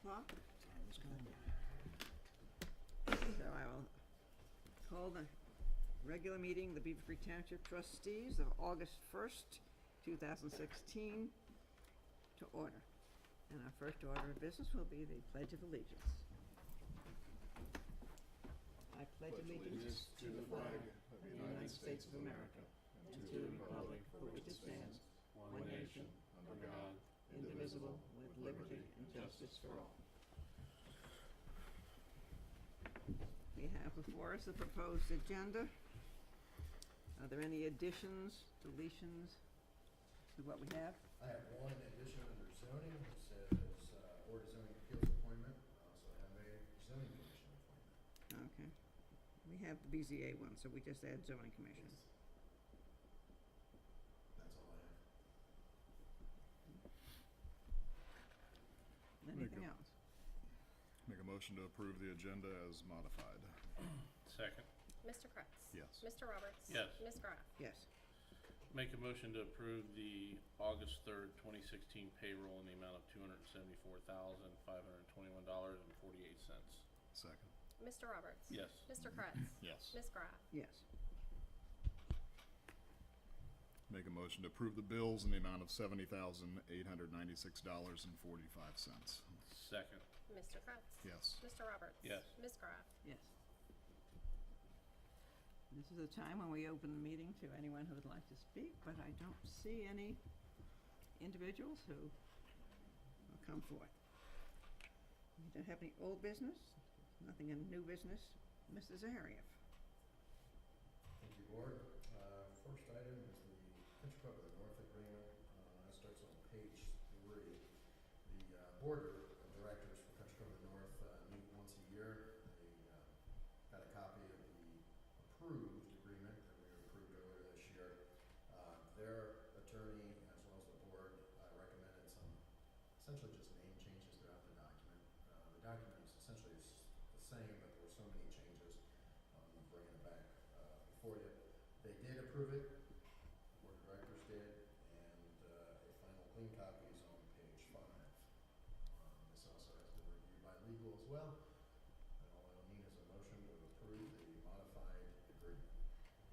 o'clock. So I will call the regular meeting, the Beavercreek Township Trustees of August 1st, 2016, to order. And our first order of business will be the Pledge of Allegiance. I pledge allegiance to the flag of the United States of America and to the republic for which it stands, one nation, under God, indivisible, with liberty and justice for all. We have before us the proposed agenda. Are there any additions, deletions to what we have? I have one addition under zoning. It says Board of Zoning Appeals appointment. So I have a zoning commission appointment. Okay. We have the BZA one, so we just add zoning commission. That's all I have. Anything else? Make a motion to approve the agenda as modified. Second. Mr. Kretz? Yes. Mr. Roberts? Yes. Ms. Graf? Yes. Make a motion to approve the August 3rd, 2016 payroll in the amount of $274,521.48. Second. Mr. Roberts? Yes. Mr. Kretz? Yes. Ms. Graf? Yes. Make a motion to approve the bills in the amount of $70,896.45. Second. Mr. Kretz? Yes. Mr. Roberts? Yes. Ms. Graf? Yes. This is the time when we open the meeting to anyone who would like to speak, but I don't see any individuals who will come forth. We don't have any old business, nothing in new business. Mr. Zahariev. Thank you, Board. First item is the Country Club of the North agreement. That starts on page 3. The Board of Directors for Country Club of the North meet once a year. They got a copy of the approved agreement that we approved earlier this year. Their attorney, as well as the board, recommended some essentially just name changes throughout the document. The document is essentially the same, but there were so many changes. I'm bringing it back before you. They did approve it. The board of directors did, and a final clean copy is on page 5. This also has been reviewed by legal as well. And all I'll need is a motion to approve the modified agreement.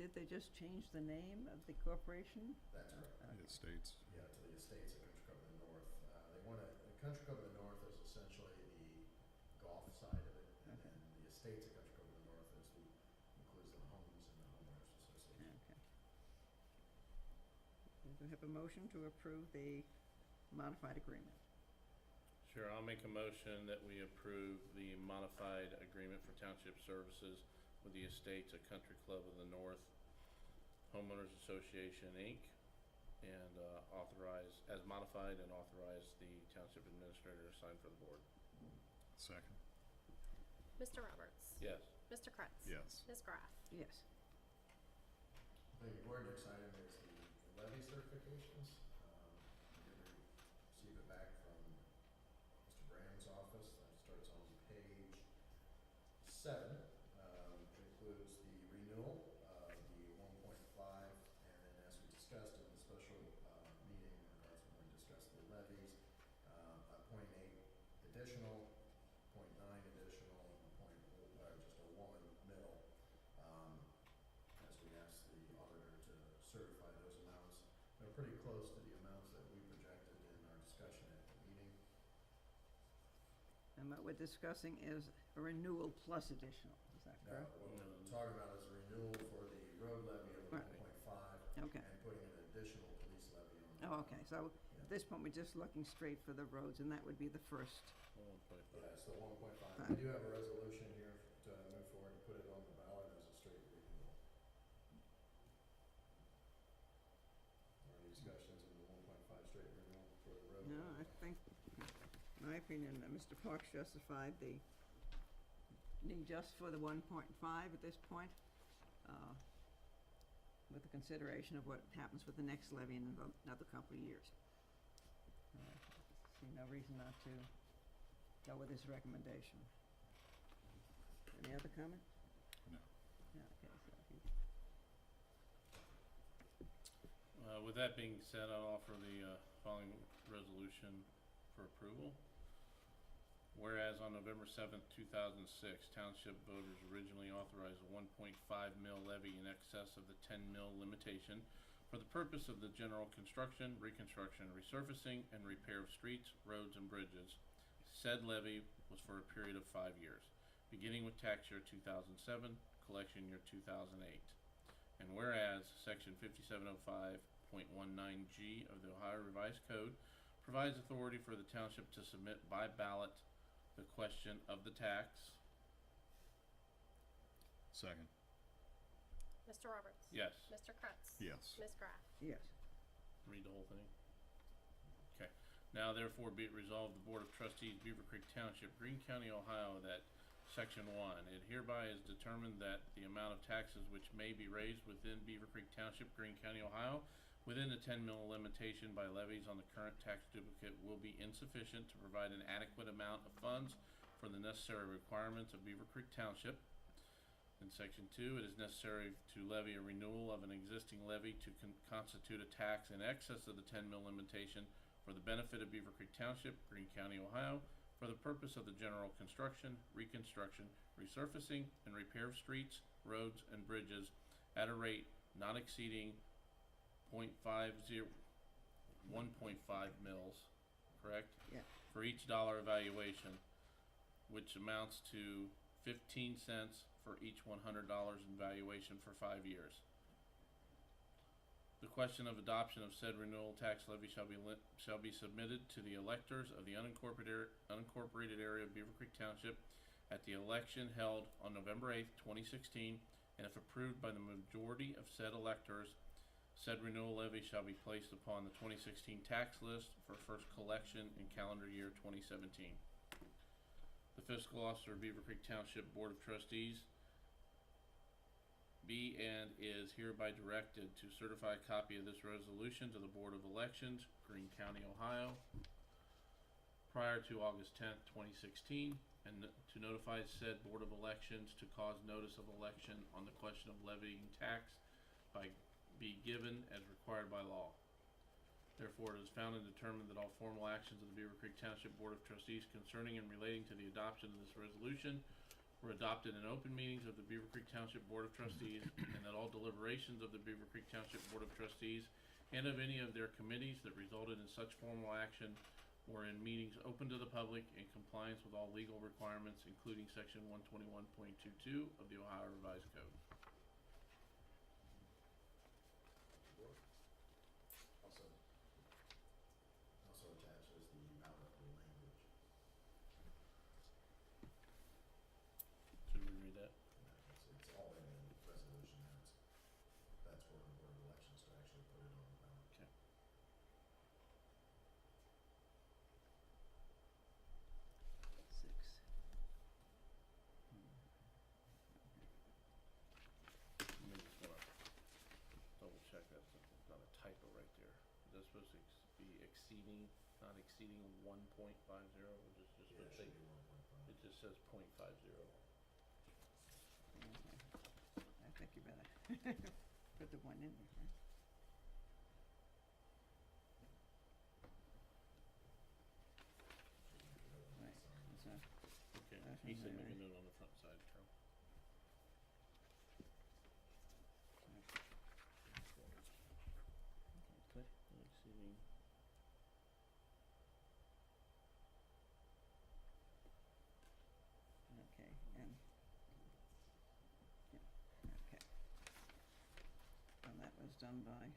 Did they just change the name of the corporation? That's right. It states. Yeah, to the estates of Country Club of the North. They want to, the Country Club of the North is essentially the golf side of it, and Okay. then the estates of Country Club of the North includes the homes and the homeowners association. Okay. Do we have a motion to approve the modified agreement? Sure, I'll make a motion that we approve the modified agreement for township services with the estates of Country Club of the North Homeowners Association, Inc., and authorize, as modified, and authorize the township administrator to sign for the board. Second. Mr. Roberts? Yes. Mr. Kretz? Yes. Ms. Graf? Yes. Thank you, Board. Next item is the levy certifications. We received it back from Mr. Graham's office. That starts on page 7. It includes the renewal of the 1.5, and then as we discussed in the special meeting, that's when we discussed the levies, a 0.8 additional, 0.9 additional, and just a 1 middle. As we asked the auditor to certify those amounts, they're pretty close to the amounts that we projected in our discussion at the meeting. And what we're discussing is a renewal plus additional, is that Now, correct? what we're talking about is a renewal for the road levy of Right. 1.5 Okay. and putting an additional police levy on. Oh, okay, so at this point, we're just looking straight for the roads, and that would be the first. 1.5. Yeah, it's the 1.5. We do have a resolution here to move forward and put it on the ballot as a straight renewal. Are there any discussions on the 1.5 straight renewal for the road? No, I levy? think, in my opinion, that Mr. Parks justified the need just for the 1.5 at this point, with the consideration of what happens with the next levy in another couple of years. See no reason not to go with his recommendation. Any other comment? No. Yeah, okay, so With that being said, I'll offer the following resolution for approval. whereas on November 7th, 2006, township voters originally authorized a 1.5 mil levy in excess of the 10 mil limitation for the purpose of the general construction, reconstruction, resurfacing, and repair of streets, roads, and bridges. Said levy was for a period of 5 years, beginning with tax year 2007, collection year 2008. And whereas Section 5705.19G of the Ohio Revised Code provides authority for the township to submit by ballot the question of the tax. Second. Mr. Roberts? Yes. Mr. Kreitz? Yes. Ms. Graff? Yes. Read the whole thing. Okay. Now therefore be it resolved, the Board of Trustees, Beavercreek Township, Greene County, Ohio, that Section 1, it hereby is determined that the amount of taxes which may be raised within Beavercreek Township, Greene County, Ohio, within the 10 mil limitation by levies on the current tax duplicate will be insufficient to provide an adequate amount of funds for the necessary requirements of Beavercreek Township. In Section 2, it is necessary to levy a renewal of an existing levy to constitute a tax in excess of the 10 mil limitation for the benefit of Beavercreek Township, Greene County, Ohio, for the purpose of the general construction, reconstruction, resurfacing, and repair of streets, roads, and bridges at a rate not exceeding 1.5 mils, correct? Yeah. For each dollar evaluation, which amounts to 15 cents for each $100 in valuation for 5 years. The question of adoption of said renewal tax levy shall be submitted to the electors of the unincorporated area of Beavercreek Township at the election held on November 8th, 2016, and if approved by the majority of said electors, said renewal levy shall be placed upon the 2016 tax list for first collection in calendar year 2017. The fiscal officer of Beavercreek Township Board of Trustees be and is hereby directed to certify a copy of this resolution to the Board of Elections, Greene County, Ohio, prior to August 10th, 2016, and to notify said Board of Elections to cause notice of election on the question of levying tax be given as required by law. Therefore, it is found and determined that all formal actions of the Beavercreek Township Board of Trustees concerning and relating to the adoption of this resolution were adopted in open meetings of the Beavercreek Township Board of Trustees, and that all deliberations of the Beavercreek Township Board of Trustees and of any of their committees that resulted in such formal action were in meetings open to the public in compliance with all legal requirements, including Section 121.22 of the Ohio Revised Code. Also attaches the ballot language. Should we read that? It's all in the resolution, that's for the Board of Elections to actually put it on the ballot. Okay. Six. Let me just wanna double check that, there's not a typo right there. Is that supposed to be exceeding, not exceeding 1.50, or just Yeah, it should be 1.5. it just says 0.50. Okay. I think you better put the one in there, huh? Right, so, Okay, That's he in said there. make a note on the front side, Carol. good. Exceeding. Okay, and, yeah, okay. And that was done by,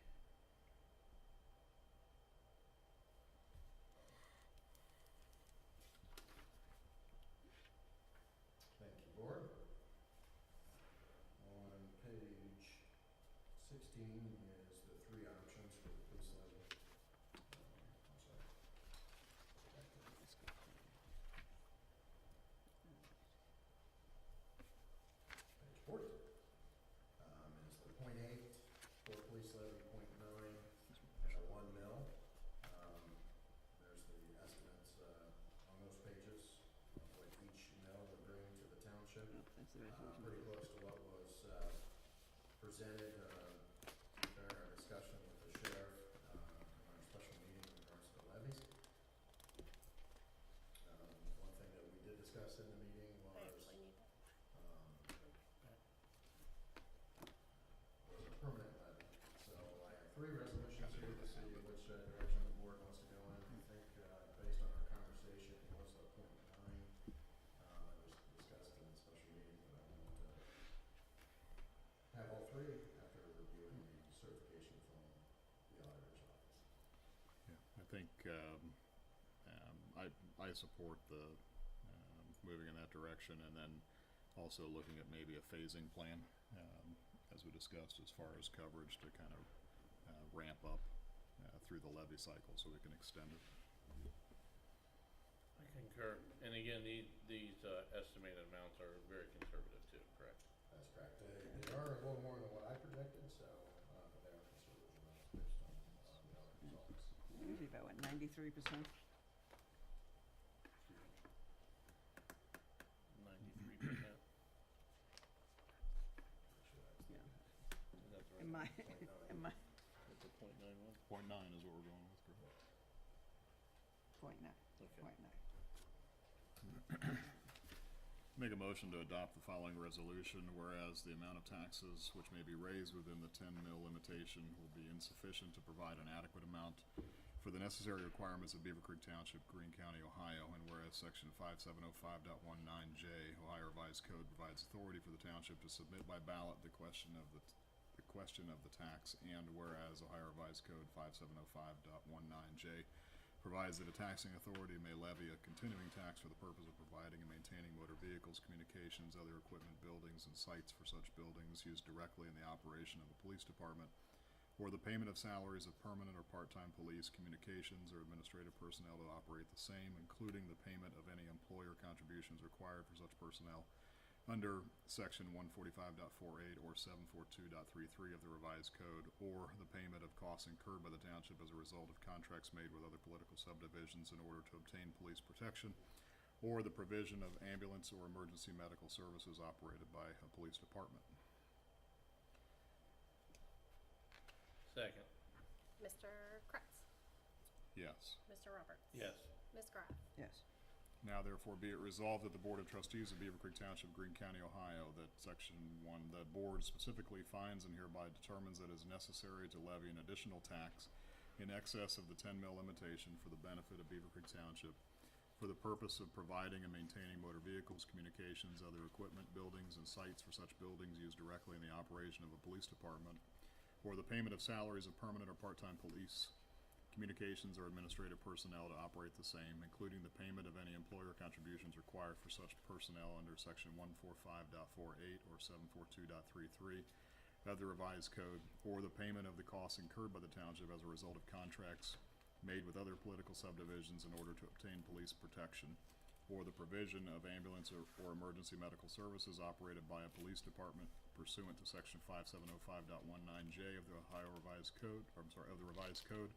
Thank you, Board. On page 16 is the three options for the police levy. I'm sorry. Back to let's go through. page 40. Is the .8 for police levy, .9, and a 1 mil. There's the estimates on those pages of what each mil would bring to the township. Oh, that's the resolution. Pretty close to what was presented during our discussion with the sheriff in our special meeting in regards to levies. One thing that we think, I support the, moving in that direction, and then also looking at maybe a phasing plan, as we discussed, as far as coverage to kind of, ramp up, through the levy cycle so we can extend it. I concur. And again, these estimated amounts are very conservative too, correct? That's correct. They are a little more than what I projected, so, but they are conservative amounts based on, the results. Usually about, what, 93%? 93%. Yeah. Is that the In my, right? in my, It's a .91? 0.9 is what we're going with, correct? point nine, Okay. point nine. Make a motion to adopt the following resolution, whereas the amount of taxes which may be raised within the 10 mil limitation will be insufficient to provide an adequate amount for the necessary requirements of Beavercreek Township, Greene County, Ohio, and whereas section 5705.19J, Ohio Revised Code, provides authority for the township to submit by ballot the question of the tax, and whereas Ohio Revised Code 5705.19J provides that a taxing authority may levy a continuing tax for the purpose of providing and maintaining motor vehicles, communications, other equipment, buildings, and sites for such buildings used directly in the operation of the police department, or the payment of salaries of permanent or part-time police, communications, or administrative personnel to operate the same, including the payment of any employer contributions required for such personnel under section 145.48 or 742.33 of the revised code, or the payment of costs incurred by the township as a result of contracts made with other political subdivisions in order to obtain police protection, or the provision of ambulance or emergency medical services operated by a police department. Second. Mr. Kretz? Yes. Mr. Roberts? Yes. Ms. Graf? Yes. Now therefore be it resolved that the Board of Trustees of Beavercreek Township, Greene County, Ohio, that Section 1, the Board specifically finds and hereby determines that it is necessary to levy an additional tax in excess of the 10 mil limitation for the benefit of Beavercreek Township for the purpose of providing and maintaining motor vehicles, communications, other equipment, buildings, and sites for such buildings used directly in the operation of a police department, or the payment of salaries of permanent or part-time police, communications, or administrative personnel to operate the same, including the payment of any employer contributions required for such personnel under section 145.48 or 742.33 of the revised code, or the payment of the costs incurred by the township as a result of contracts made with other political subdivisions in order to obtain police protection, or the provision of ambulance or emergency medical services operated by a police department pursuant to section 5705.19J of the Ohio Revised Code, of the revised code,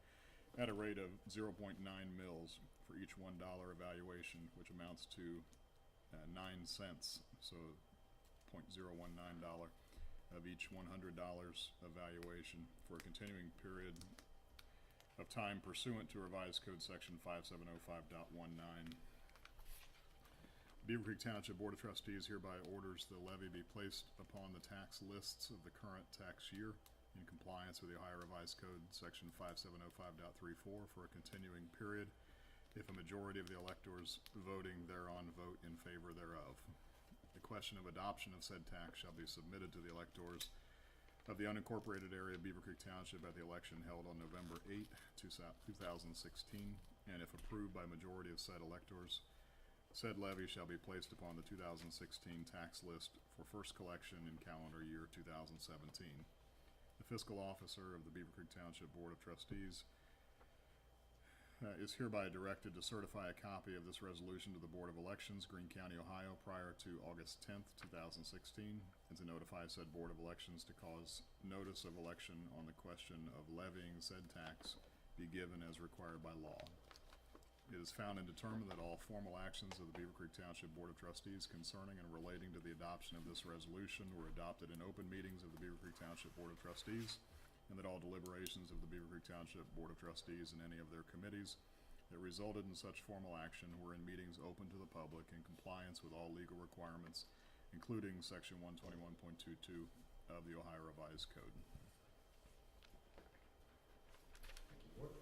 at a rate of 0.9 mils for each $1 evaluation, which amounts to 9 cents, so $0.019 of each $100 evaluation for a continuing period of time pursuant to revised code section 5705.19. Beavercreek Township Board of Trustees hereby orders the levy be placed upon the tax lists of the current tax year in compliance with the Ohio Revised Code, Section 5705.34, for a continuing period, if a majority of the electors voting thereon vote in favor thereof. The question of adoption of said tax shall be submitted to the electors of the unincorporated area of Beavercreek Township at the election held on November 8, 2016, and if approved by majority of said electors, said levy shall be placed upon the 2016 tax list for first collection in calendar year 2017. The fiscal officer of the Beavercreek Township Board of Trustees is hereby directed to certify a copy of this resolution to the Board of Elections, Greene County, Ohio, prior to August 10th, 2016, and to notify said Board of Elections to cause notice of election on the question of levying said tax be given as required by law. It is found and determined that all formal actions of the Beavercreek Township Board of Trustees concerning and relating to the adoption of this resolution were adopted in open meetings of the Beavercreek Township Board of Trustees, and that all deliberations of the Beavercreek Township Board of Trustees and any of their committees that resulted in such formal action were in meetings open to the public in compliance with all legal requirements, including section 121.22 of the Ohio Revised Code. Thank you, Board.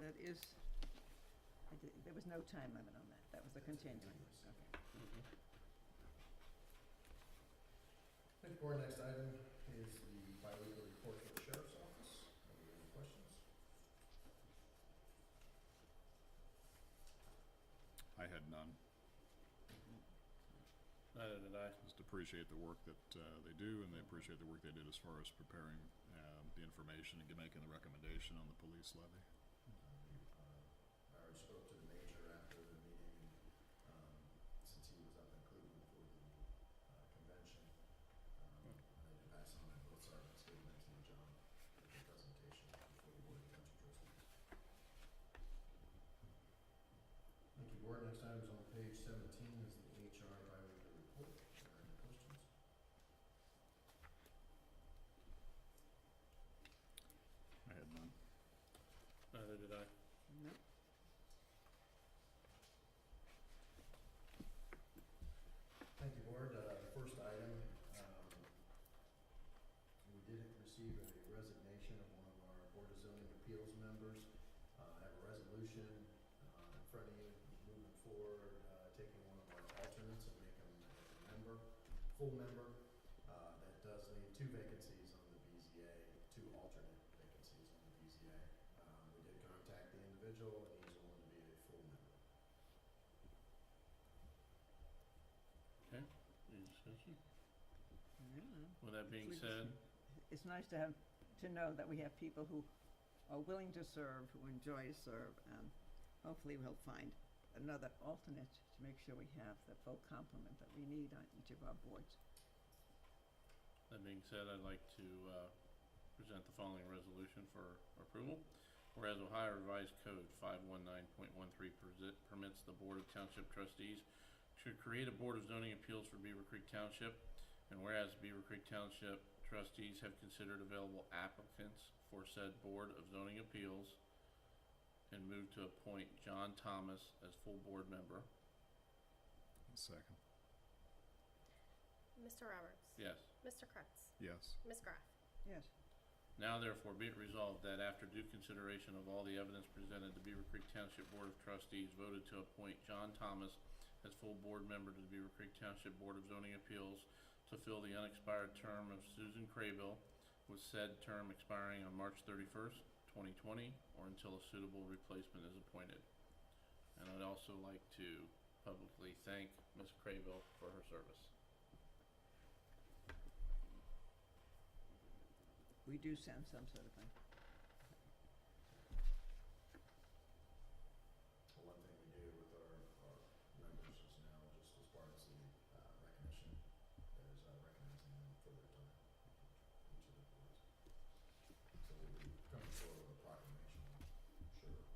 That is, there was no time limit on that. That was a continuing. Okay. Thank you, Board. Next item is the biweekly report for the Sheriff's Office. Any questions? none. Neither did I. Just appreciate the work that they do, and they appreciate the work they did as far as preparing the information and making the recommendation on the police levy. I already spoke to the major after the meeting, since he was up in Cleveland for the convention. And I did pass on both sergeants gave them to you, John, for the presentation before the Board of Township Trustees. Thank you, Board. Next item is on page 17 is the HR bi-weekly report. Are there any questions? I had none. Neither did I. Nope. Thank you, Board. The first item, we did receive a resignation of one of our Board of Zoning Appeals members. I have a resolution in front of you moving forward, taking one of our alternates and making him a member, full member. That does leave two vacancies on the BZA, two alternate vacancies on the BZA. We did contact the individual, and he's willing to be a full member. Okay, any discussion? Yeah. With that being Please. said, It's nice to have, to know that we have people who are willing to serve, who enjoy to serve, and hopefully we'll find another alternate to make sure we have the full complement that we need on each of our boards. that being said, I'd like to present the following resolution for approval. Whereas Ohio Revised Code 519.13 permits the Board of Township Trustees to create a Board of Zoning Appeals for Beavercreek Township, and whereas Beavercreek Township Trustees have considered available applicants for said Board of Zoning Appeals and move to appoint John Thomas as full board member. Second. Mr. Roberts. Yes. Mr. Kretz. Yes. Ms. Graf. Yes. Now therefore be it resolved that after due consideration of all the evidence presented, the Beavercreek Township Board of Trustees voted to appoint John Thomas as full board member to the Beavercreek Township Board of Zoning Appeals to fill the unexpired term of Susan Craybill, with said term expiring on March 31st, 2020, or until a suitable replacement is appointed. And I'd also like to publicly thank Ms. Craybill for her service. We do send some sort of thing. One thing we do with our members is now, just as part of the recognition, is recognizing them for their time, each of the boards. So we'll be coming forward with a proclamation, sure.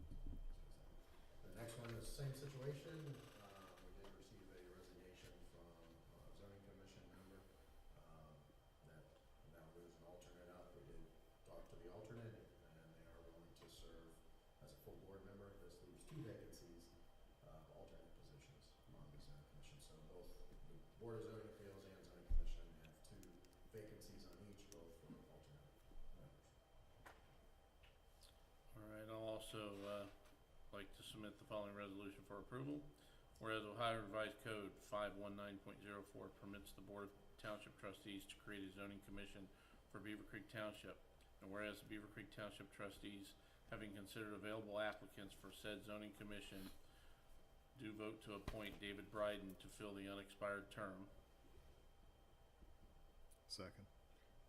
The next one is the same situation. We did receive a resignation from a zoning commission member that now there's an alternate up. We did talk to the alternate, and they are willing to serve as a full board member. This leaves two vacancies of alternate positions on the zoning commission. So both the Board of Zoning Appeals and zoning commission have two vacancies on each, both for alternate members. All right, I'll also like to submit the following resolution for approval. Whereas Ohio Revised Code 519.04 permits the Board of Township Trustees to create a zoning commission for Beavercreek Township, and whereas the Beavercreek Township Trustees, having considered available applicants for said zoning commission, do vote to appoint David Bryden to fill the unexpired term. Second.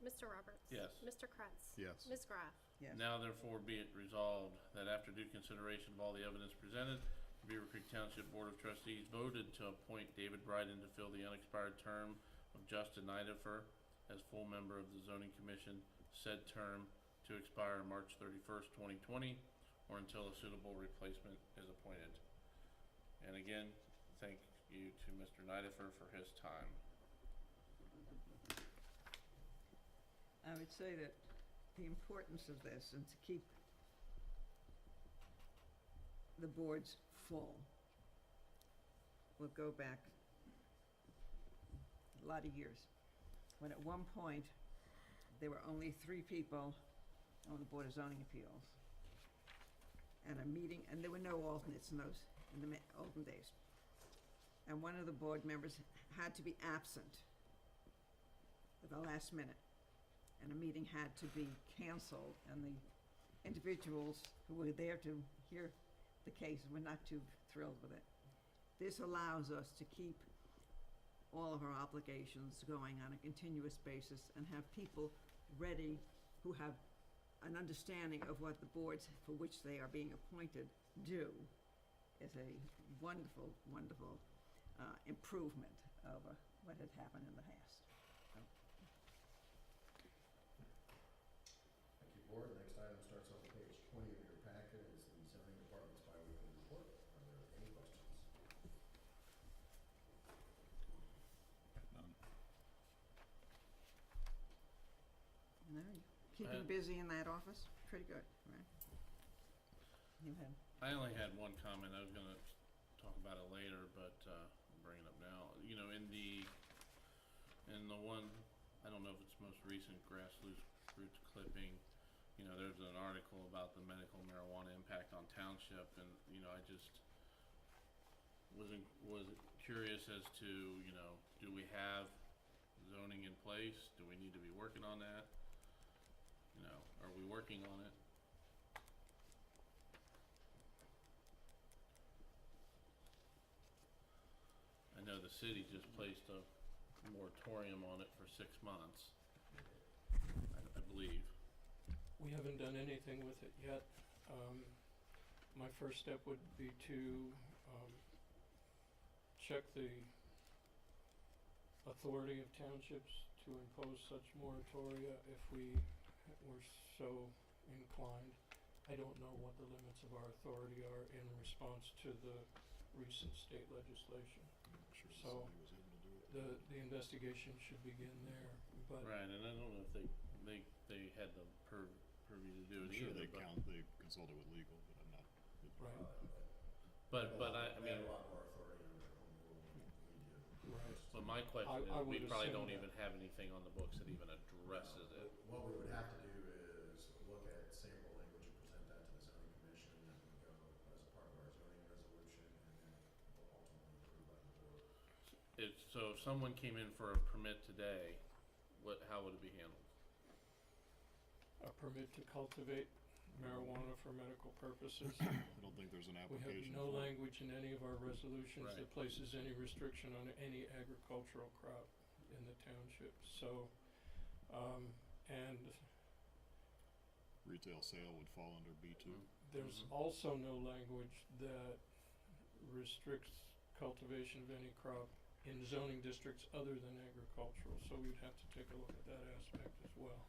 Mr. Roberts. Yes. Mr. Kretz. Yes. Ms. Graf. Yes. Now therefore be it resolved that after due consideration of all the evidence presented, the Beavercreek Township Board of Trustees voted to appoint David Bryden to fill the unexpired term of Justin Nidifer as full member of the zoning commission, said term to expire March 31st, 2020, or until a suitable replacement is appointed. And again, thank you to Mr. Nidifer for his time. I would say that the importance of this, and to keep the boards full, will go back a lot of years. When at one point, there were only 3 people on the Board of Zoning Appeals. And a meeting, and there were no alternates in those, in the olden days. And one of the board members had to be absent at the last minute. And a meeting had to be canceled, and the individuals who were there to hear the case were not too thrilled with it. this allows us to keep all of our obligations going on a continuous basis and have people ready who have an understanding of what the boards for which they are being appointed do is a wonderful, wonderful improvement over what had happened in the past. So, Thank you, Board. Next item starts off on page 20 of your packet. Is the zoning department's biweekly report. Are there any questions? None. no, keeping busy in that office, pretty good, right? You had, I only had one comment. I was gonna talk about it later, but I'll bring it up now. You know, in the one, I don't know if it's most recent grassroots clipping, you know, there's an article about the medical marijuana impact on township, and you know, I just was curious as to, you know, do we have zoning in place? Do we need to be working on that? You know, are we working on it? I know the city just placed a moratorium on it for 6 months, I believe. We haven't done anything with it yet. My first step would be to check the authority of townships to impose such moratoria if we were so inclined. I don't know what the limits of our authority are in response to the recent state legislation. I'm sure the So, city was able to do it. The investigation should begin there, but Right, and I don't know if they had the purview to do I'm it sure either, they consulted with legal, but I'm not. right, but I They mean, have a lot more authority under their own rule than we do. right. but my question I is, we would probably assume don't that. even have anything on the books that even addresses it. What we would have to do is look at sample language and present that to the zoning commission, and that would go as a part of our zoning resolution, and then ultimately approved by the board. So if someone came in for a permit today, how would it be handled? A permit to cultivate marijuana for medical purposes. I don't think there's an We have application no for it. language in any of our resolutions Right. that places any restriction on any agricultural crop in the township, so, and Retail sale would fall under B2. there's Mhm. also no language that restricts cultivation of any crop in zoning districts other than agricultural, so we'd have to take a look at that aspect as well.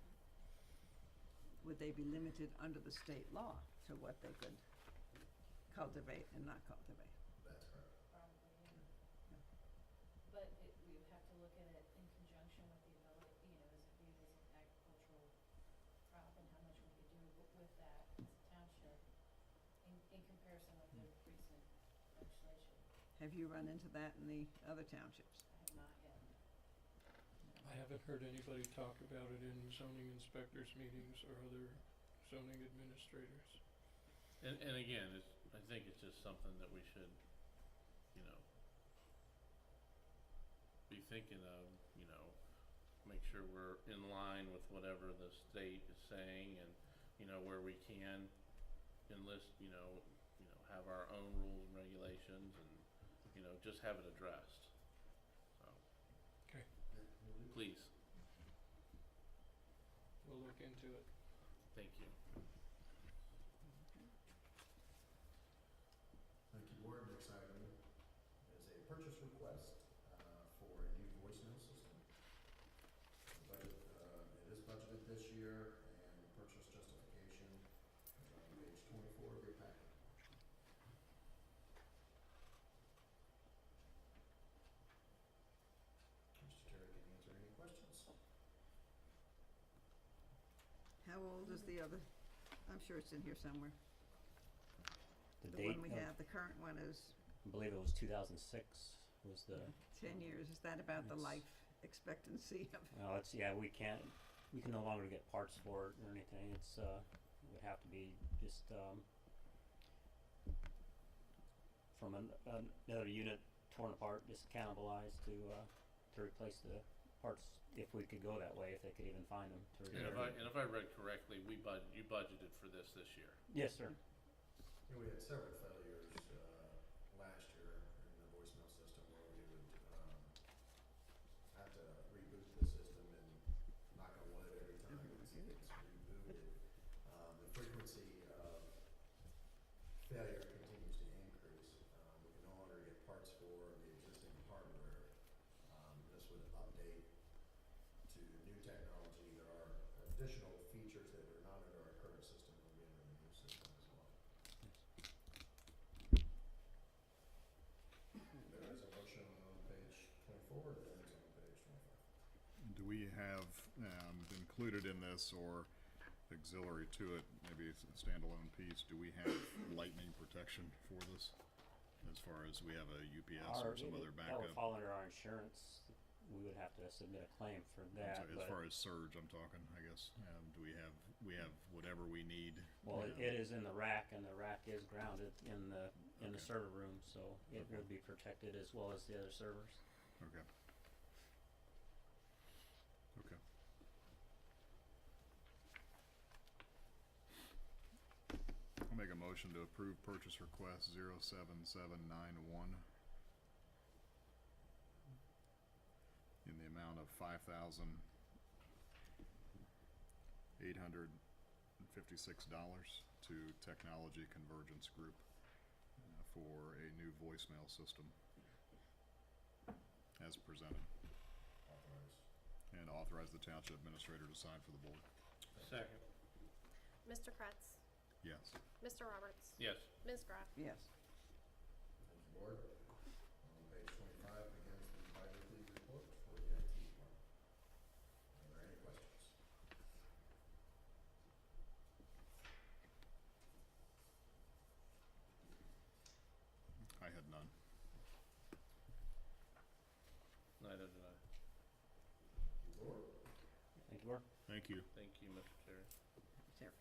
would they be limited under the state law to what they could cultivate and not cultivate? That's correct. Probably, yeah. But we would have to look at it in conjunction with the ability, you know, is it viewed as an agricultural crop and how much we could do with that as a township in comparison with the recent legislation. Have you run into that in the other townships? I have not yet. I haven't heard anybody talk about it in zoning inspectors meetings or other zoning administrators. And again, I think it's just something that we should, you know, be thinking of, you know, make sure we're in line with whatever the state is saying, and, you know, where we can enlist, you know, have our own rules and regulations, and, you know, just have it addressed. So, Okay, please, we'll look into it. thank you. Thank you, Board. Next item is a purchase request for a new voicemail system. The budget, it is budgeted this year, and the purchase justification is on page 24 of your packet. Mr. Terry can answer any questions. How old is the other? I'm sure it's in here somewhere. The The date one we of, have, the current one is I believe it was 2006 was the, 10 years. Is that about the It's- life expectancy of? it's, yeah, we can no longer get parts for it or anything. It's, it would have to be just, from another unit torn apart, just cannibalized to replace the parts if we could go that way, if they could even find them to And repair. if I read correctly, you budgeted for this year. Yes, sir. We had several failures last year in the additional features that are not under our current system will be under the new system as well. There is a motion on page 24, and it's on page 25. Do we have, included in this or auxiliary to it, maybe it's a standalone piece, do we have lightning protection for this? As far as we have a UPS or some other That would backup? fall under our insurance. We would have to submit a claim for that, As but, far as surge, I'm talking, I guess, do we have whatever we need? well, it is in the rack, and the rack is grounded in the Okay. server room, so it Okay. would be protected as well as the other servers. Okay. Okay. I'll make a motion to approve purchase request 07791 in the amount of $5,856 to Technology Convergence Group for a new voicemail system as presented, Authorize. and authorize the township administrator to sign for the board. Second. Mr. Kretz, Yes. Mr. Roberts, Yes. Ms. Graf. Yes. Thank you, Board. On page 25 begins the bi-weekly report for the IT department. Are there any questions? I had none. Neither did I. Thank you, Board. Thank you, Board. Thank you. Thank you, Mr. Chair. Sarah.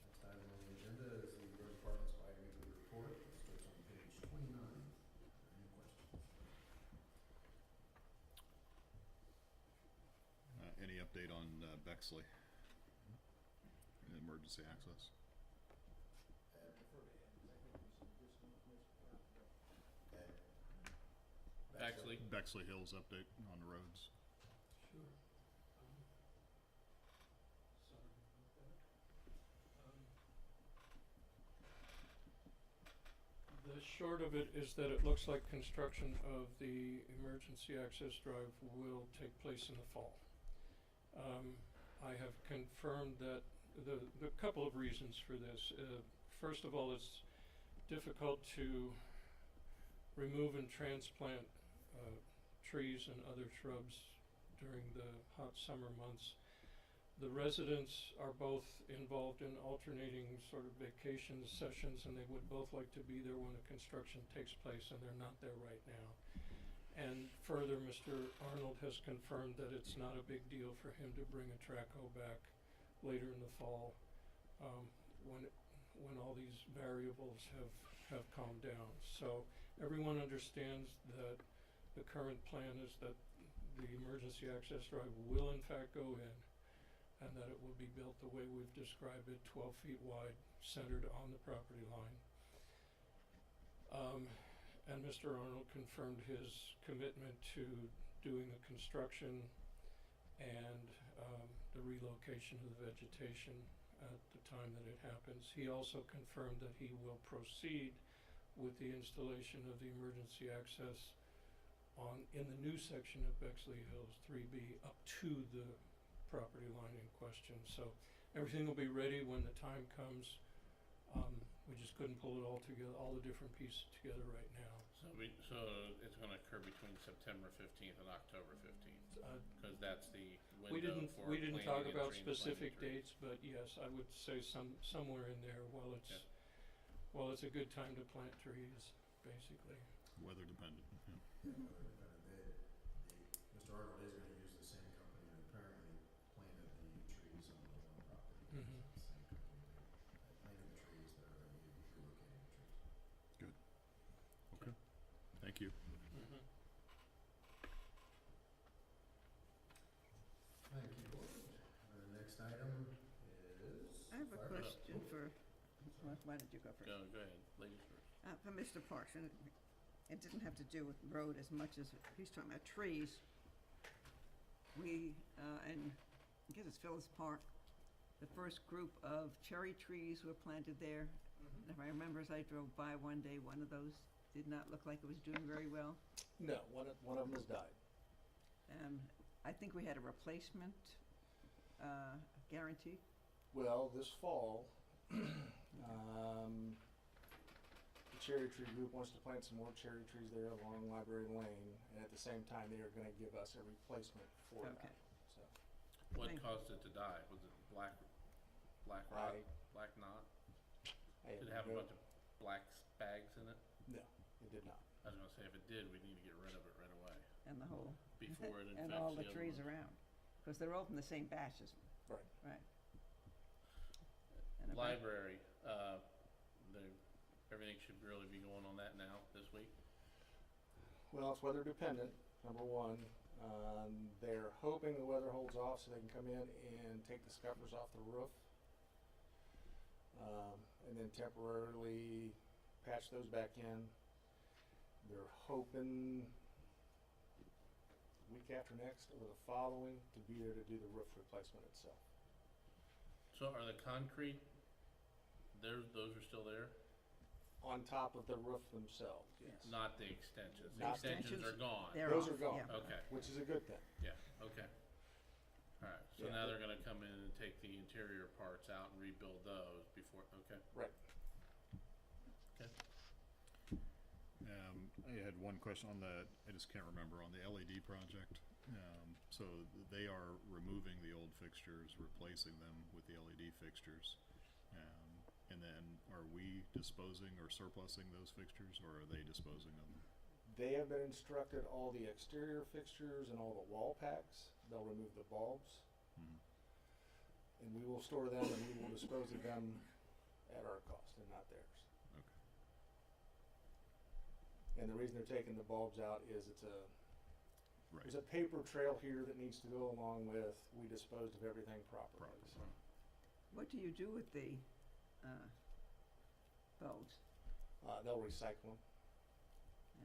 Next item on the agenda is the road department's bi-weekly report. It starts on page 29. Are there any questions? Any update on Bexley? Emergency access? Bexley. Bexley Hills update on the roads. Sure. Sorry about that. The short of it is that it looks like construction of the emergency access drive will take place in the fall. I have confirmed that the couple of reasons for this. First of all, it's difficult to remove and transplant trees and other shrubs during the hot summer months. The residents are both involved in alternating sort of vacation sessions, and they would both like to be there when the construction takes place, and they're not there right now. And further, Mr. Arnold has confirmed that it's not a big deal for him to bring a trackhoe back later in the fall, when all these variables have calmed down. So everyone understands that the current plan is that the emergency access drive will in fact go in, and that it will be built the way we've described it, 12 feet wide, centered on the property line. And Mr. Arnold confirmed his commitment to doing the construction and the relocation of the vegetation at the time that it happens. He also confirmed that he will proceed with the installation of the emergency access in the new section of Bexley Hills 3B up to the property line in question. So everything will be ready when the time comes. We just couldn't pull it all together, all the different pieces together right now. So it's gonna occur between September 15th and October 15th, cause that's the We window didn't, for we didn't planting talk and about tree specific planting dates, trees. but yes, I would say somewhere in there while it's, Okay. while it's a good time to plant trees, basically. Weather dependent. Yeah. Yeah, whether dependent, Mr. Arnold is gonna use the same company that apparently planted the trees on the one property. Mhm. It's the same company that planted the trees that are gonna be relocating the trees. Okay. Thank you. Mhm. Thank you, Board. The next item is. I have a fire- question oh, for, why did you go first? Go ahead, ladies first. For Mr. Parks, and it didn't have to do with road as much as he's talking about trees. We, and I guess it's Phyllis Park, the first group of cherry trees were planted there. And if I remember as I drove by one day, one of those did not look like it was doing very well. No, one of them has died. I think we had a replacement guarantee? Well, this fall, the cherry tree group wants to plant some more cherry trees there along Library Lane, and at the same time, they are gonna give us a replacement for Okay. that, so. What Thank- caused it to die? Was it black rot, I- black knot? I Did it have a no- bunch of black bags in it? No, it did not. I was gonna say, if it did, we need to get rid of it right away, And the whole, before it infects and all the other trees ones. around, because they're all from the same batches, Right. right? And about- Library, everything should really be going on that now, this week? Well, it's weather dependent, number one. They're hoping the weather holds off so they can come in and take the scuppers off the roof. And then temporarily patch those back in. They're hoping week after next or the following to be there to do the roof replacement itself. So are the concrete, those are still there? On top of the roof themselves, yes. Not the extensions? The Not- extensions are Extensions, gone? They're Those off, are gone. yeah. Okay, Which is a good thing. yeah, okay. Alright, so Yeah, now but- they're gonna come in and take the interior parts out and rebuild those before, okay. Right. I had one question on the, I just can't remember, on the LED project. So they are removing the old fixtures, replacing them with the LED fixtures. And then are we disposing or surplusing those fixtures, or are they disposing of them? They have been instructed all the exterior fixtures and all the wall packs, they'll remove the bulbs, Mhm. and we will store them and we will dispose of them at our cost and not theirs. Okay. And the reason they're taking the bulbs out is Right. there's a paper trail here that needs to go along with, we disposed of everything properly. Properly. So What do you do with the, bulbs? they'll recycle them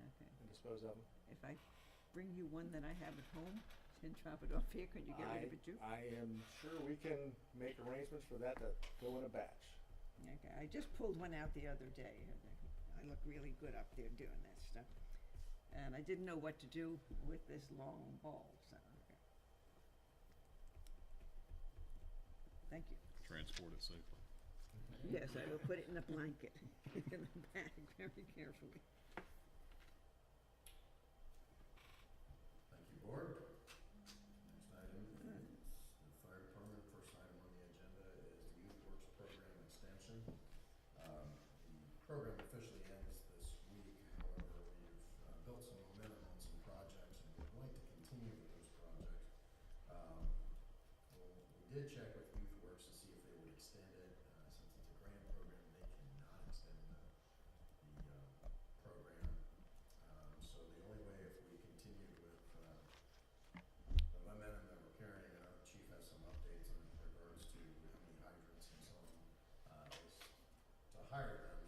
Okay. and dispose of them. If I bring you one that I have at home and drop it off here, can you get rid of it too? I am sure we can make arrangements for that to go in a batch. Okay, I just pulled one out the other day. I look really good up there doing that stuff. And I didn't know what to do with this long bulb, so, okay. Thank you. Transport it safely. Yes, I will put it in a blanket in the bag very carefully. Thank you, Board. Next item is the Fire Department. First item on the agenda is the Youth Works Program extension. The program officially ends this week, however, we've built some momentum on some projects and we'd like to continue with those projects. We did check with Youth Works to see if they would extend it. Since it's a grant program, they cannot extend the program. So the only way, if we continued with the momentum that we're carrying, and our chief has some updates in regards to how many hydrants and so on, is to hire them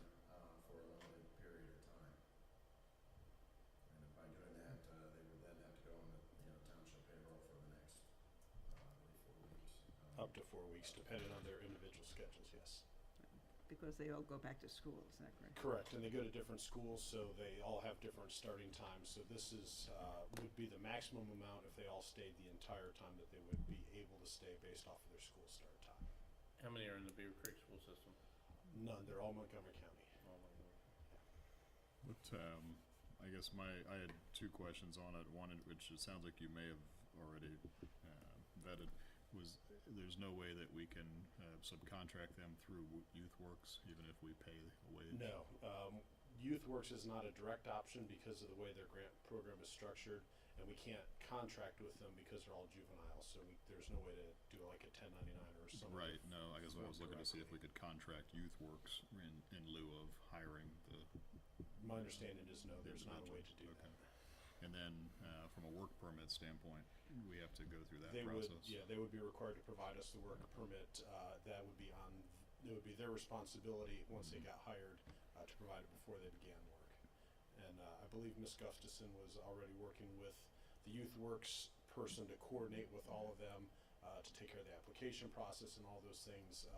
for a limited period of time. And by doing that, they would then have to go on the township payroll for the next, I believe, 4 weeks. Up to 4 weeks, depending on their individual schedules, yes. Because they all go back to school, is that correct? Correct, and they go to different schools, so they all have different starting times. So this is, would be the maximum amount if they all stayed the entire time that they would be able to stay based off of their school start time. How many are in the Beavercreek school system? None, they're all Montgomery County. Oh, my Lord. But, I guess I had two questions on it. One, which it sounds like you may have already vetted, was there's no way that we can subcontract them through YouthWorks, even if we pay a wage? No, YouthWorks is not a direct option because of the way their grant program is structured, and we can't contract with them because they're all juveniles, so there's no way to do like a 1099 or something. Right, no, I guess I More was looking to see if we directly. could contract YouthWorks in lieu of hiring the My understanding is no, there's not a way to do Okay. that. And then, from a work permit standpoint, we have to go through that They would, process? yeah, they would be required to provide us the work permit, that would be it would be their responsibility, once they got hired, to provide it before they began work. And, I believe Ms. Gustafson was already working with the YouthWorks person to coordinate with all of them, to take care of the application process and all those things,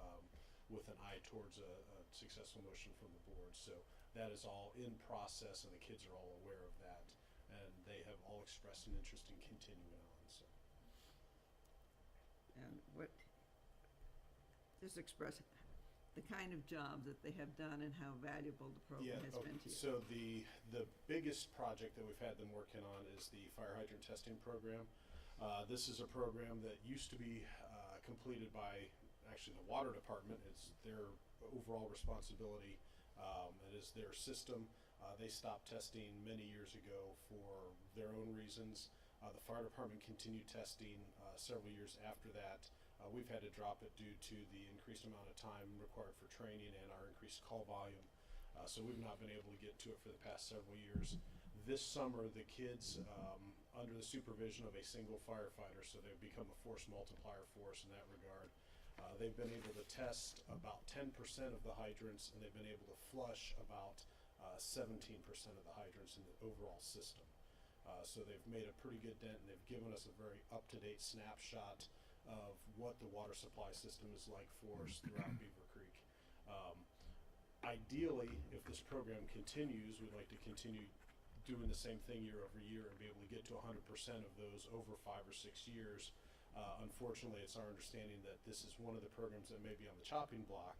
with an eye towards a successful motion from the board. So that is all in process, and the kids are all aware of that, and they have all expressed an interest in continuing on, so. and what, just express the kind of job that they have done and how valuable the program has been to you. So the biggest project that we've had them working on is the fire hydrant testing program. This is a program that used to be completed by actually the water department. It's their overall responsibility. It is their system. They stopped testing many years ago for their own reasons. The fire department continued testing several years after that. We've had to drop it due to the increased amount of time required for training and our increased call volume. So we've not been able to get to it for the past several years. This summer, the kids, under the supervision of a single firefighter, so they've become a force multiplier for us in that regard. They've been able to test about 10% of the hydrants, and they've been able to flush about 17% of the hydrants in the overall system. So they've made a pretty good dent, and they've given us a very up-to-date snapshot of what the water supply system is like for us throughout Beavercreek. Ideally, if this program continues, we'd like to continue doing the same thing year over year and be able to get to 100% of those over 5 or 6 years. Unfortunately, it's our understanding that this is one of the programs that may be on the chopping block.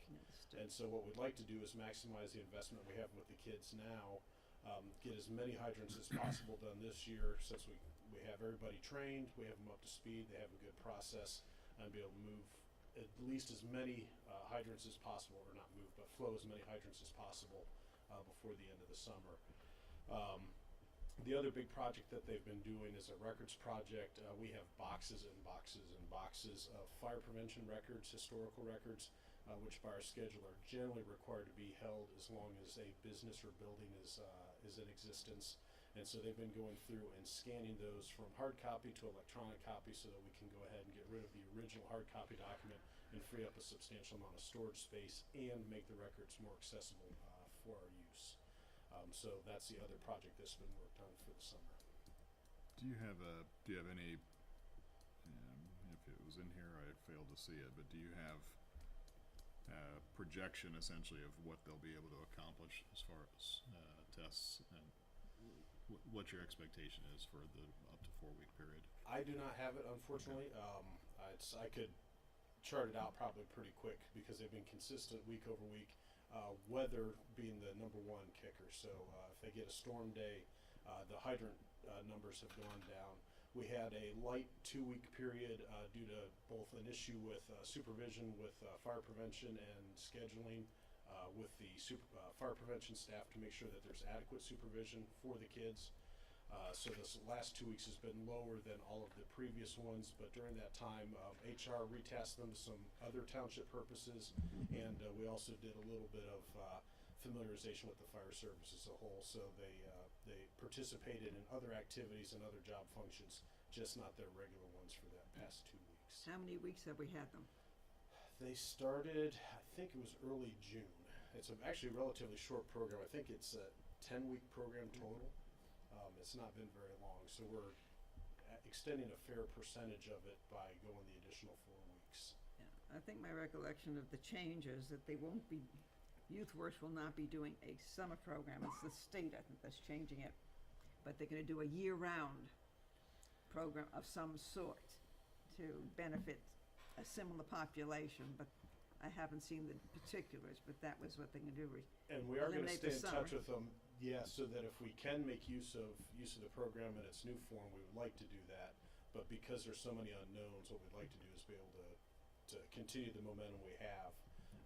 And so what we'd like to do is maximize the investment we have with the kids now, get as many hydrants as possible done this year, since we have everybody trained, we have them up to speed, they have a good process, and be able to move at least as many hydrants as possible, or not move, but flow as many hydrants as possible before the end of the summer. The other big project that they've been doing is a records project. We have boxes and boxes and boxes of fire prevention records, historical records, which by our schedule are generally required to be held as long as a business or building is in existence. And so they've been going through and scanning those from hard copy to electronic copy so that we can go ahead and get rid of the original hard copy document and free up a substantial amount of storage space and make the records more accessible for our use. So that's the other project that's been worked on for the summer. Do you have any, if it was in here, I failed to see it, but do you have projection essentially of what they'll be able to accomplish as far as tests, and what your expectation is for the up to 4-week period? I do not have it, unfortunately. I could chart it out probably pretty quick because they've been consistent week over week. Weather being the number one kicker. So if they get a storm day, the hydrant numbers have gone down. We had a light 2-week period due to both an issue with supervision with fire prevention and scheduling with the fire prevention staff to make sure that there's adequate supervision for the kids. So this last 2 weeks has been lower than all of the previous ones, but during that time, HR retasked them to some other township purposes, and we also did a little bit of familiarization with the fire service as a whole. So they participated in other activities and other job functions, just not their regular ones for that past 2 weeks. How many weeks have we had them? They started, I think it was early June. It's actually a relatively short program. I think it's a 10-week program total. It's not been very long, so we're extending a fair percentage of it by going the additional 4 weeks. Yeah, I think my recollection of the change is that they won't be, Youth Works will not be doing a summer program. It's the state, I think, that's changing it. But they're gonna do a year-round program of some sort to benefit a similar population, but I haven't seen the particulars, but that was what they're gonna do. And we are gonna Eliminate stay the in touch summer. with them, yeah, so that if we can make use of the program in its new form, we would like to do that. But because there's so many unknowns, what we'd like to do is be able to continue the momentum we have.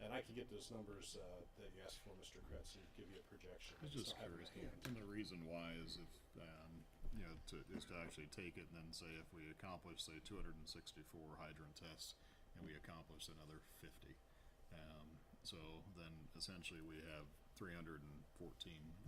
And I can get those numbers that you asked for, Mr. Kretz, and give you a projection. I was just curious, and the reason why is if, is to actually take it and then say if we accomplish, say, 264 hydrant tests, and we accomplish another 50. So then essentially we have 314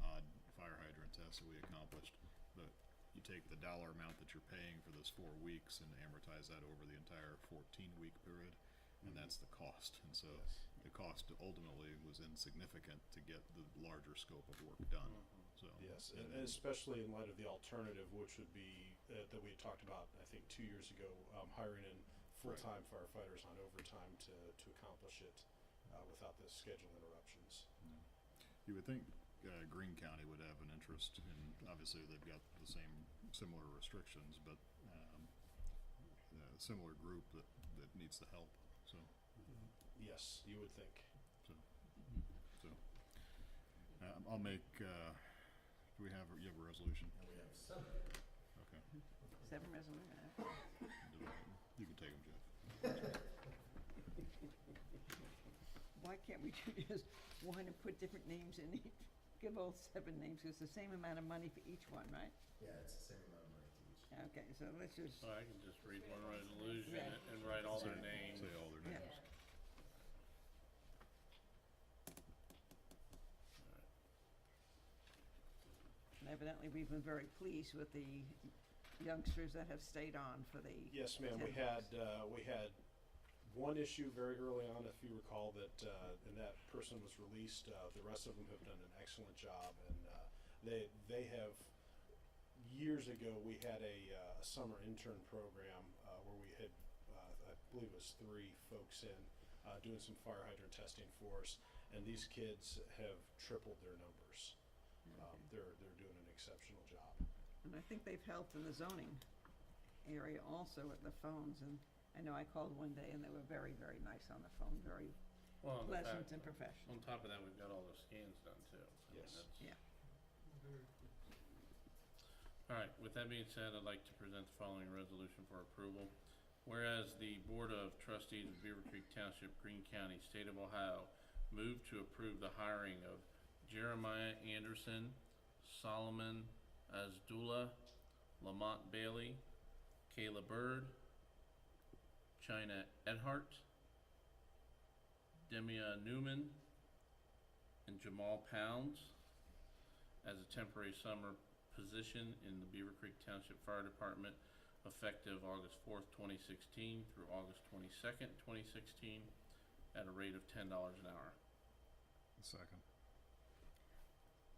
odd fire hydrant tests that we accomplished. But you take the dollar amount that you're paying for those 4 weeks and amortize that over the entire 14-week period, and that's the cost. And so the cost ultimately was insignificant to get the larger scope of work done. So yes, and especially in light of the alternative, which would be that we had talked about, I think, 2 years ago, hiring in full-time firefighters on overtime to accomplish it without the schedule interruptions. You would think Greene County would have an interest in, obviously they've got the similar restrictions, but similar group that needs the help, so, Yes, you would think. so. I'll make, do you have a resolution? And we have 7. Okay. 7 resolution. You can take them, Jeff. Why can't we just one and put different names in each? Give all 7 names, 'cause it's the same amount of money for each one, right? Yeah, it's the same amount of money to each. Okay, so let's just, So I can just read one resolution Yeah. and write all their Say- names. Say all their Yeah. names. and evidently we've been very pleased with the youngsters that have stayed on for the. Yes, ma'am, 10 we had one issue very early on, if you recall, that, and that person was released. The rest of them have done an excellent job, and, they have, years ago, we had a summer intern program, where we had, I believe it was 3 folks in, doing some fire hydrant testing for us, and these kids have tripled their numbers. They're doing an exceptional job. And I think they've helped in the zoning area also with the phones, and I know I called one day and they were very, very nice on the phone, very Well, in pleasant fact, and professional. on top of that, we've got all the scans done too. I mean, Yes. that's- Yeah. All right, with that being said, I'd like to present the following resolution for approval. Whereas the Board of Trustees of Beavercreek Township, Greene County, State of Ohio, move to approve the hiring of Jeremiah Anderson, Solomon Azdullah, Lamont Bailey, Kayla Bird, China Edhart, Demia Newman, and Jamal Pounds as a temporary summer position in the Beavercreek Township Fire Department effective August 4th, 2016 through August 22nd, 2016 at a rate of $10 an hour. Second.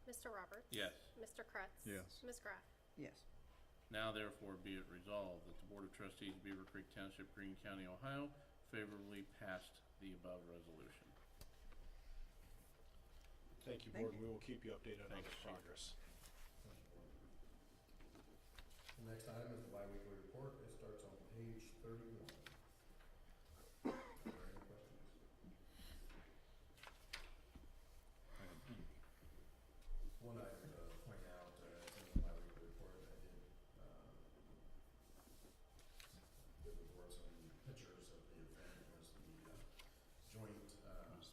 Mr. Roberts? Yes. Mr. Kretz? Yes. Ms. Graff? Yes. Now therefore be it resolved that the Board of Trustees of Beavercreek Township, Greene County, Ohio favorably passed the above resolution. Thank you, Thank Board, and we will keep you updated on Thanks, the Chief. progress. The next item is the bi-weekly report. It starts on page 31. Are there any questions? One item to point out, it's in the bi-weekly report, I did, give the board some pictures of the event. It was the, joint,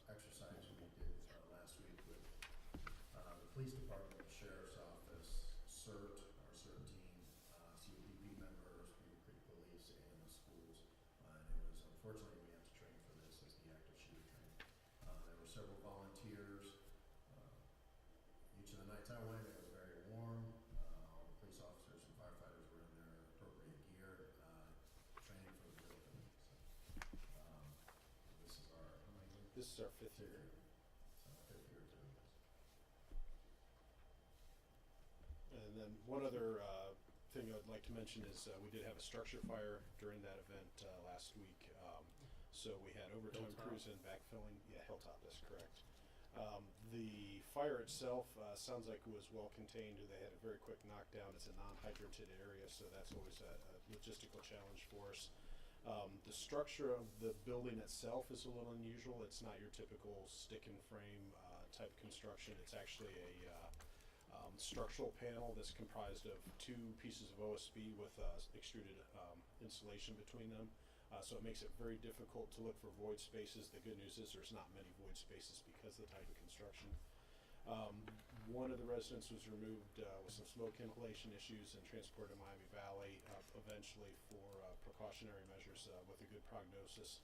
exercise we did, last week with, the police department, the sheriff's office, CERT, our CERT team, COPP members, Beaver Creek Police, and the schools. And it was, unfortunately, we have to train for this as the active shooter training. There were several volunteers. Each of the nights I went, it was very warm. All the police officers and firefighters were in their appropriate gear, training for the real thing. So, this is our, how many years? This is our 5th year. So, 5th year doing this. And then one other thing I'd like to mention is we did have a structure fire during that event last week. So we had overtime Hilltop? crews in backfilling. Yeah, Hilltop, that's correct. The fire itself sounds like it was well contained. They had a very quick knockdown. It's a non-hydranted area, so that's always a logistical challenge for us. The structure of the building itself is a little unusual. It's not your typical stick and frame type construction. It's actually a structural panel that's comprised of 2 pieces of OSB with extruded insulation between them. So it makes it very difficult to look for void spaces. The good news is there's not many void spaces because of the type of construction. One of the residents was removed with some smoke inhalation issues and transported to Miami Valley eventually for precautionary measures with a good prognosis.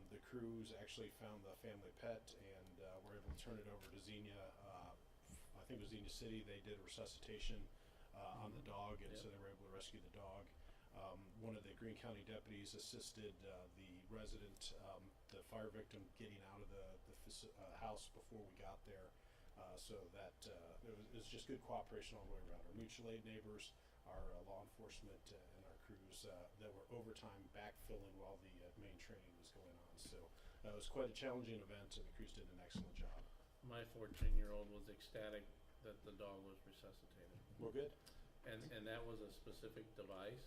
The crews actually found the family pet and were able to turn it over to Xenia. I think it was Xenia City. They did resuscitation on the dog, and so they were able to rescue the dog. One of the Greene County deputies assisted the resident, the fire victim, getting out of the house before we got there. So that it was just good cooperation all the way around. Our mutual aid neighbors, our law enforcement, and our crews that were overtime backfilling while the main training was going on. So it was quite a challenging event, and the crews did an excellent job. My 14-year-old was ecstatic that the dog was resuscitated. Well, good. And that was a specific device?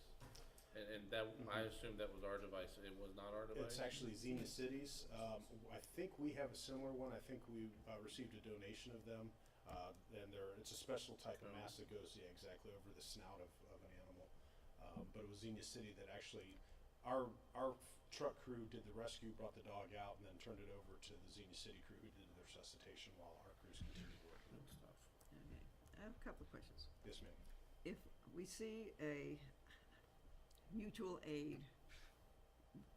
And that, I assume that was our device, it was not our device? It's actually Xenia Cities. I think we have a similar one. I think we received a donation of them. And it's a special type of mask that goes, exactly over the snout of an animal. But it was Xenia City that actually, our truck crew did the rescue, brought the dog out, and then turned it over to the Xenia City crew who did the resuscitation while our crews continued working. Good stuff. Okay, I have a couple of questions. Yes, ma'am. If we see a mutual aid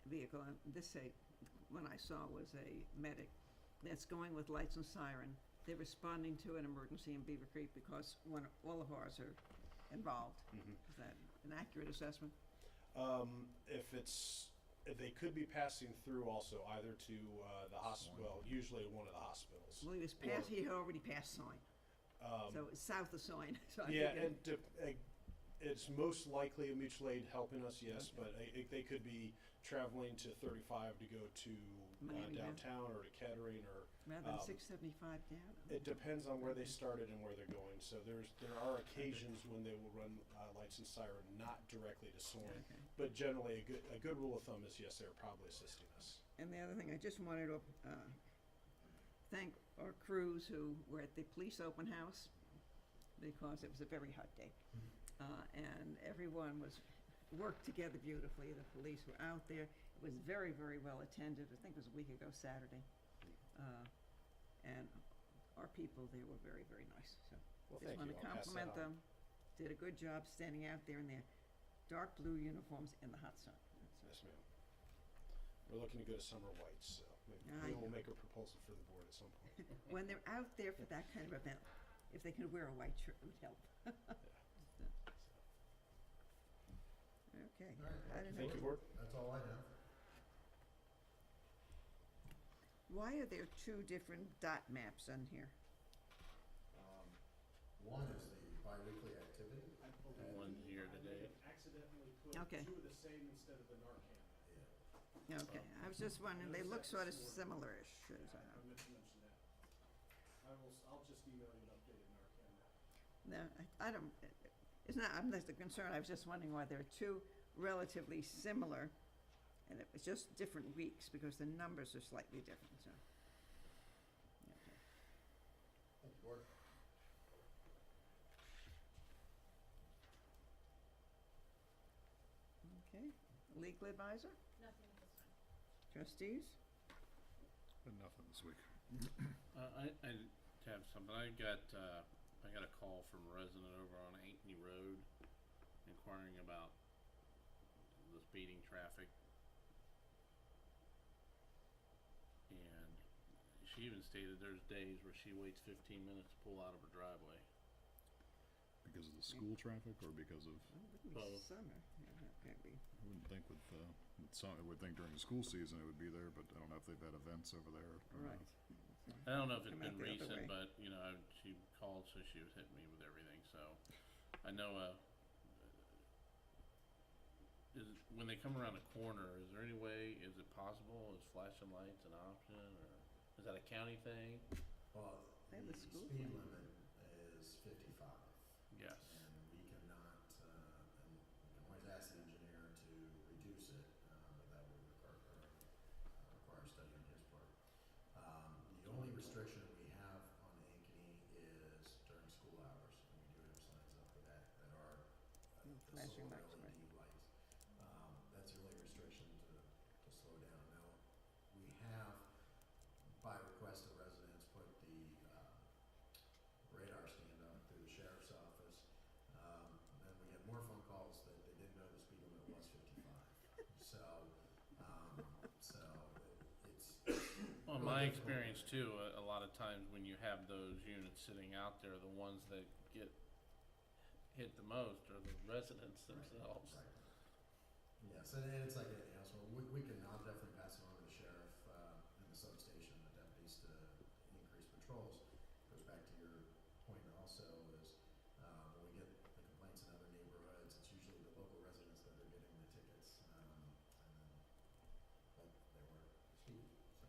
vehicle, and one I saw was a medic that's going with lights and siren, they're responding to an emergency in Beavercreek because all of ours are involved. Is that an accurate assessment? If they could be passing through also either to the hospital, well, usually one of the hospitals. Well, he had already passed Soin, so it's south of Soin. So I Yeah, figured- and it's most likely a mutual aid helping us, yes, but they could be traveling to 35 to go to Miami, yeah. downtown or to Kettering or. rather than 675 down. It depends on where they started and where they're going. So there are occasions when they will run lights and siren not directly to Soin, Okay. but generally a good rule of thumb is yes, they're probably assisting us. And the other thing, I just wanted to thank our crews who were at the police open house because it was a very hot day. And everyone worked together beautifully. The police were out there. It was very, very well attended. I think it was a week ago Saturday. And our people there were very, very nice. So Well, just thank want you. to I'll pass that compliment on. them. Did a good job standing out there in their dark blue uniforms in the hot sun. Yes, ma'am. We're looking to go to summer whites, so maybe we'll make a proposal for the board at some point. When they're out there for that kind of event, if they could wear a white shirt, it would help. Okay. All right, I don't Thank know. you, board. That's all I have. Why are there two different dot maps on here? One is the bi-weekly activity. One year to date. Accidentally put Okay. two of the same instead of the Narcan. Yeah. Okay, I was just wondering, they look sort of similar-ish. I meant to mention that. I'll just email you an updated Narcan map. No, I don't, it's not, I'm not concerned, I was just wondering why there are two relatively similar, and it was just different weeks, because the numbers are slightly different, so. Okay. Thank you, board. Okay, legal advisor, Nothing at this time. trustees? And nothing this week. I have something. I got a call from a resident over on Ankeny Road inquiring about the speeding traffic. And she even stated there's days where she waits 15 minutes to pull out of her driveway. Because of the school traffic or because of, Well, it wouldn't be Both. summer, yeah, that can't be. I wouldn't think with some, I would think during the school season it would be there, but I don't know if they've had events over there or Right. not. I don't know if it's Come out been the other recent, way. but she called, so she was hitting me with everything. So I know. When they come around a corner, is there any way? Is it possible? Is flashing lights an option, or is that a county thing? Well, They have the the school speed zone. limit is 55. Yes. And we cannot, and we can always ask the engineer to reduce it, but that would require a study on his part. The only restriction we have on Ankeny is during school hours, and we do have signs up for that are the Flashing solar lights, right. LED lights. That's the only restriction to slow down. Now, we have, by request of residents, put the radar stand up through the sheriff's office. Then we get more phone calls that they didn't know the speed limit was 55. So it's. Well, in really my difficult. experience too, a lot of times when you have those units sitting out there, the ones that get hit the most are the residents themselves. Right. Yes, and it's like anything else. We can, I'll definitely pass it on to the sheriff and the substation, the deputies to increase patrols. Goes back to your point also is when we get the complaints in other neighborhoods, it's usually the local residents that are getting the tickets. But they were speed, so.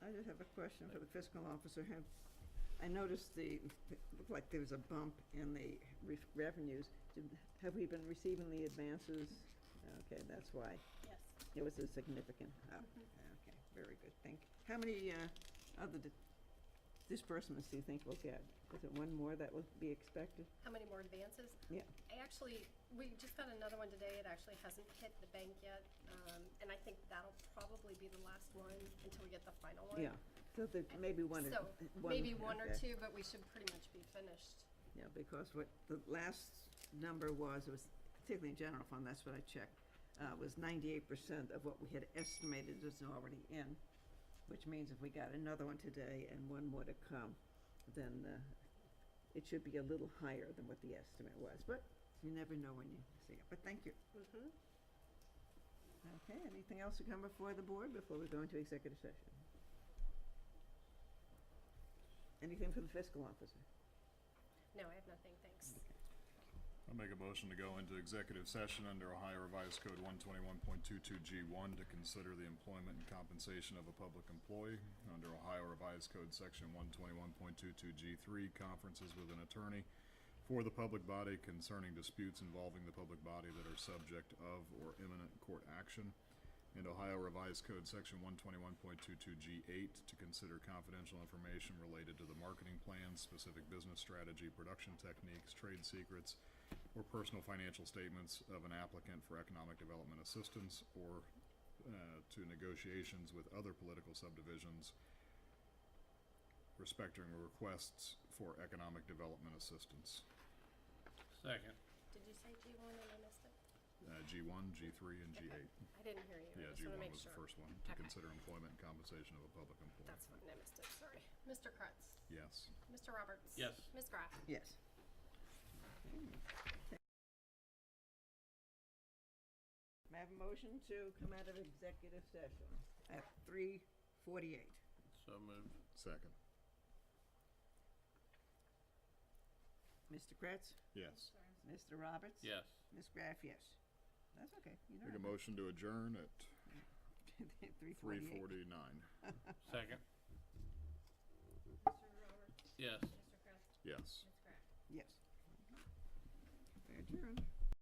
I just have a question for the fiscal officer. I noticed looked like there was a bump in the revenues. Have we been receiving the advances? Okay, that's why. Yes. It was a significant up. Okay, very good. How many other disbursements do you think we'll get? Is it one more that would be expected? How many more advances? Yeah. We just got another one today. It actually hasn't hit the bank yet. And I think that'll probably be the last one until we get the final one. Yeah, so there maybe one. So maybe one or okay. two, but we should pretty much be finished. Yeah, because what the last number was, it was particularly in general fund, that's what I checked, was 98% of what we had estimated is already in, which means if we got another one today and one more to come, then it should be a little higher than what the estimate was. But you never know when you see it. But thank you. Mm-hmm. Okay, anything else to come before the board before we go into executive session? Anything for the fiscal officer? No, I have nothing, thanks. I'll make a motion to go into executive session under Ohio Revised Code 121.22G1 to consider the employment and compensation of a public employee. Under Ohio Revised Code Section 121.22G3, conferences with an attorney for the public body concerning disputes involving the public body that are subject of or imminent court action. And Ohio Revised Code Section 121.22G8 to consider confidential information related to the marketing plan, specific business strategy, production techniques, trade secrets, or personal financial statements of an applicant for economic development assistance or to negotiations with other political subdivisions respecting requests for economic development assistance. Second. Did you say G1 and I missed it? G1, G3, and G8. I didn't hear you. Yeah, I just G1 want to make was sure. the first one, to Okay. consider employment and compensation of a public employee. That's fine, I missed it, sorry. Mr. Kretz? Yes. Mr. Roberts? Yes. Ms. Graff? Yes. May I have a motion to come out of executive session at 3:48? So moved. Second. Mr. Kretz? Yes. Mr. Roberts? Yes. Ms. Graff, yes. That's okay. You Make a don't have motion to adjourn at to- 3:48. 3:49. Second. Mr. Roberts? Yes. Mr. Kretz? Yes. Ms. Graff? Yes. They adjourned.